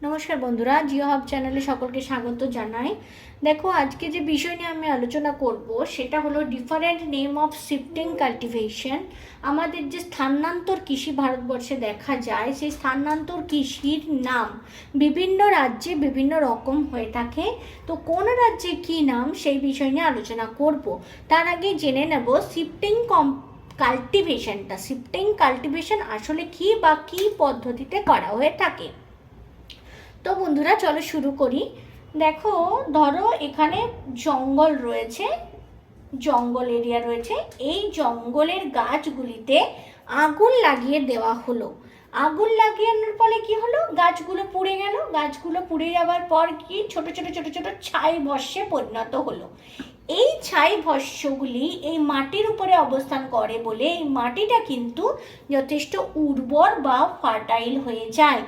নমস্কার বন্ধুরা, জিও হাব চ্যানেলে সকলকে স্বাগত জানাই। দেখো, আজকে যে বিষয় নিয়ে আমি আলোচনা করব সেটা হলো different name of shifting cultivation. আমাদের যে স্থানান্তর কৃষি ভারতবর্ষে দেখা যায়, সেই স্থানান্তর কৃষির নাম বিভিন্ন রাজ্যে বিভিন্ন রকম হয়ে থাকে। তো কোন রাজ্যে কী নাম সেই বিষয় নিয়ে আলোচনা করব। তার আগে জেনে নেব শিফটিং কাল্টিভেশন আসলে কী বা কী পদ্ধতিতে করা হয়ে থাকে। তো বন্ধুরা, চলো শুরু করি। দেখো, ধরো এখানে জঙ্গল রয়েছে, জঙ্গল এরিয়া রয়েছে। এই জঙ্গলের গাছগুলিতে আগুন লাগিয়ে দেওয়া হলো। আগুন লাগিয়ানোর ফলে কি হলো? গাছগুলো পুড়ে গেল। গাছগুলো পুড়ে যাওয়ার পর কি ছোট ছোট ছোট ছোট ছাই ভস্যে পরিণত হলো। এই ছাই ভস্যগুলি এই মাটির উপরে অবস্থান করে বলে এই মাটিটা কিন্তু যথেষ্ট উর্বর বা ফার্টাইল হয়ে যায়।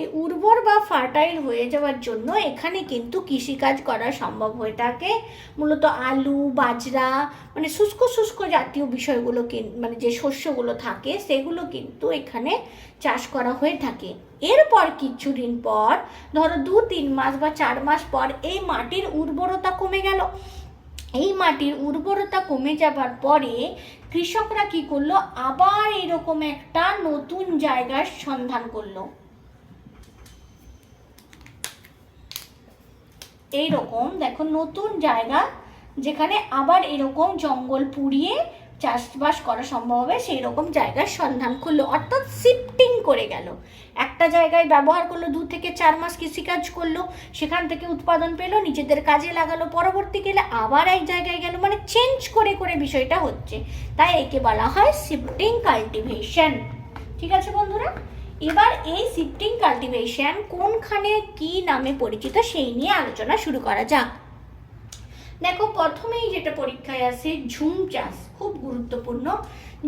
এই উর্বর বা ফার্টাইল হয়ে যাওয়ার জন্য এখানে কিন্তু কৃষিকাজ করা সম্ভব হয়ে থাকে। মূলত আলু, বাজরা, মানে শুষ্ক শুষ্ক জাতীয় বিষয়গুলো মানে যে শস্যগুলো থাকে সেগুলো কিন্তু এখানে চাষ করা হয়ে থাকে। এরপর কিছুদিন পর, ধরো 2-3 মাস বা 4 মাস পর, এই মাটির উর্বরতা কমে গেল। এই মাটির উর্বরতা কমে যাবার পরে কৃষকরা কি করলো? আবার এরকম একটা নতুন জায়গার সন্ধান করলো। এইরকম দেখো, নতুন জায়গা যেখানে আবার এরকম জঙ্গল পুড়িয়ে চাষবাস করা সম্ভব হবে, সেই রকম জায়গার সন্ধান করলো। অর্থাৎ শিফটিং করে গেল। একটা জায়গায় ব্যবহার করলো, 2 থেকে 4 মাস কৃষিকাজ করলো, সেখান থেকে উৎপাদন পেলো, নিজেদের কাজে লাগালো, পরবর্তীকালে আবার এক জায়গায় গেল, মানে চেঞ্জ করে করে বিষয়টা হচ্ছে। তাই একে বলা হয় শিফটিং কাল্টিভেশন। ঠিক আছে বন্ধুরা, এবার এই শিফটিং কাল্টিভেশন কোনখানে কি নামে পরিচিত সেই নিয়ে আলোচনা শুরু করা যাক। দেখো, প্রথমেই যেটা পরীক্ষায় আসে ঝুম চাষ, খুব গুরুত্বপূর্ণ।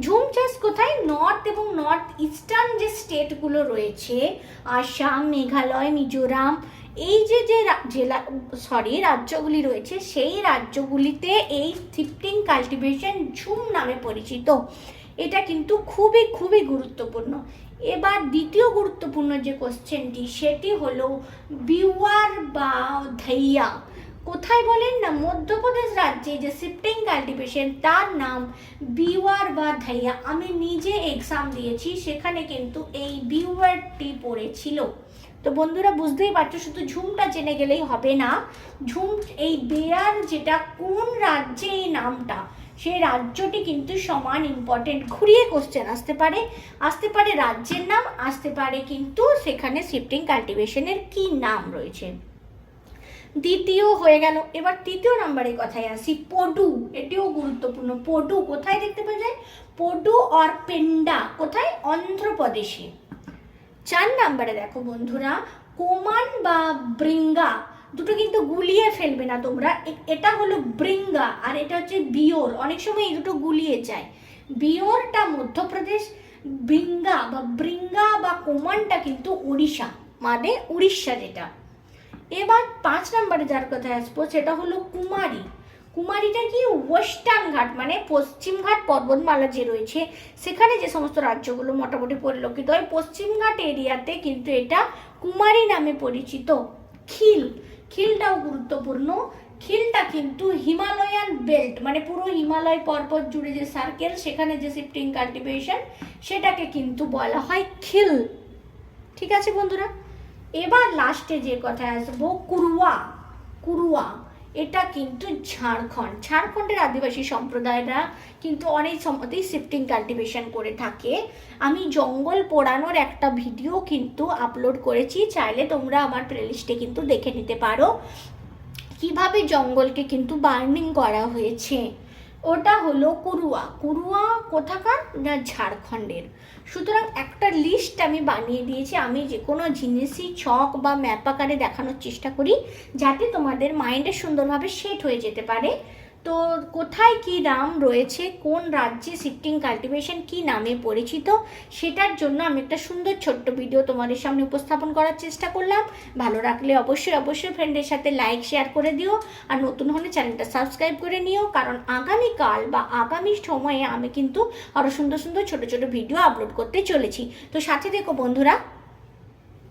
ঝুম চাষ কোথায়? নর্থ এবং নর্থ ইস্টার্ন যে স্টেটগুলো রয়েছে, আসাম, মেঘালয়, মিজোরাম, এই যে যে রাজ্যগুলি রয়েছে, সেই রাজ্যগুলিতে এই শিফটিং কাল্টিভেশন ঝুম নামে পরিচিত। এটা কিন্তু খুবই খুবই গুরুত্বপূর্ণ। এবার দ্বিতীয় গুরুত্বপূর্ণ যে কোশ্চেনটি, সেটি হলো বিওয়ার বা ধাইয়া। কোথায় বলেন না? মধ্যপ্রদেশ রাজ্যে যে শিফটিং কাল্টিভেশন, তার নাম বিওয়ার বা ধাইয়া। আমি নিজে এক্সাম দিয়েছি, সেখানে কিন্তু এই বিওয়ারটি পড়েছিল। তো বন্ধুরা, বুঝতেই পারছো, শুধু ঝুমটা জেনে গেলেই হবে না। ঝুম, এই বেয়ার যেটা কোন রাজ্যে এই নামটা, সেই রাজ্যটি কিন্তু সমান ইম্পর্টেন্ট। ঘুরিয়ে কোশ্চেন আসতে পারে রাজ্যের নাম, আসতে পারে কিন্তু সেখানে শিফটিং কাল্টিভেশনের কি নাম রয়েছে। দ্বিতীয় হয়ে গেল। এবার তৃতীয় নম্বরের কথায় আসি, পডু। এটিও গুরুত্বপূর্ণ। পডু কোথায় দেখতে পাওয়া যায়? পডু আর পেন্ডা কোথায়? অন্ধ্রপ্রদেশে। 4 নম্বরে দেখো বন্ধুরা, কোমান বা ব্রিঙ্গা। দুটো কিন্তু গুলিয়ে ফেলবে না তোমরা। এটা হলো ব্রিঙ্গা আর এটা হচ্ছে বিওর। অনেক সময় এই দুটো গুলিয়ে যায়। বিওরটা মধ্যপ্রদেশ, ব্রিঙ্গা বা কোমানটা কিন্তু উড়িষ্যা, মানে উড়িষ্যা যেটা। এবার 5 নম্বরে যার কথা আসবো, সেটা হলো কুমারী। কুমারীটা কি? ওয়েস্টার্ন ঘাট, মানে পশ্চিম ঘাট পর্বতমালা যে রয়েছে, সেখানে যে সমস্ত রাজ্যগুলো মোটামুটি পরিলক্ষিত হয়, পশ্চিম ঘাট এরিয়াতে কিন্তু এটা কুমারী নামে পরিচিত। খিলটাও গুরুত্বপূর্ণ। খিলটা কিন্তু হিমালয়ান বেল্ট, মানে পুরো হিমালয় পর্বত জুড়ে যে সার্কেল, সেখানে যে শিফটিং কাল্টিভেশন, সেটাকে কিন্তু বলা হয় খিল। ঠিক আছে বন্ধুরা, এবার লাস্টে যে কথা আসবো, কুরুয়া। এটা কিন্তু ঝাড়খণ্ডের আদিবাসী সম্প্রদায়রা কিন্তু অনেক সময়তেই শিফটিং কাল্টিভেশন করে থাকে। আমি জঙ্গল পোড়ানোর একটা ভিডিও কিন্তু আপলোড করেছি, চাইলে তোমরা আমার প্লেলিস্টে কিন্তু দেখে নিতে পারো কিভাবে জঙ্গলকে কিন্তু বার্নিং করা হয়েছে। ওটা হলো কুরুয়া কোথাকার? না, ঝাড়খণ্ডের। সুতরাং একটা লিস্ট আমি বানিয়ে দিয়েছি। আমি যে কোনো জিনিসই ছক বা ম্যাপ আকারে দেখানোর চেষ্টা করি, যাতে তোমাদের মাইন্ডে সুন্দরভাবে সেট হয়ে যেতে পারে। তো কোথায় কি নাম রয়েছে, কোন রাজ্যে শিফটিং কাল্টিভেশন কি নামে পরিচিত, সেটার জন্য আমি একটা সুন্দর ছোট্ট ভিডিও তোমাদের সামনে উপস্থাপন করার চেষ্টা করলাম। ভালো লাগলে অবশ্যই ফ্রেন্ডের সাথে লাইক শেয়ার করে দিও, আর নতুন হলে চ্যানেলটা সাবস্ক্রাইব করে নিও, কারণ আগামীকাল বা আগামী সময়ে আমি কিন্তু আরও সুন্দর সুন্দর ছোট ছোট ভিডিও আপলোড করতে চলেছি। তো সাথে দেখো বন্ধুরা।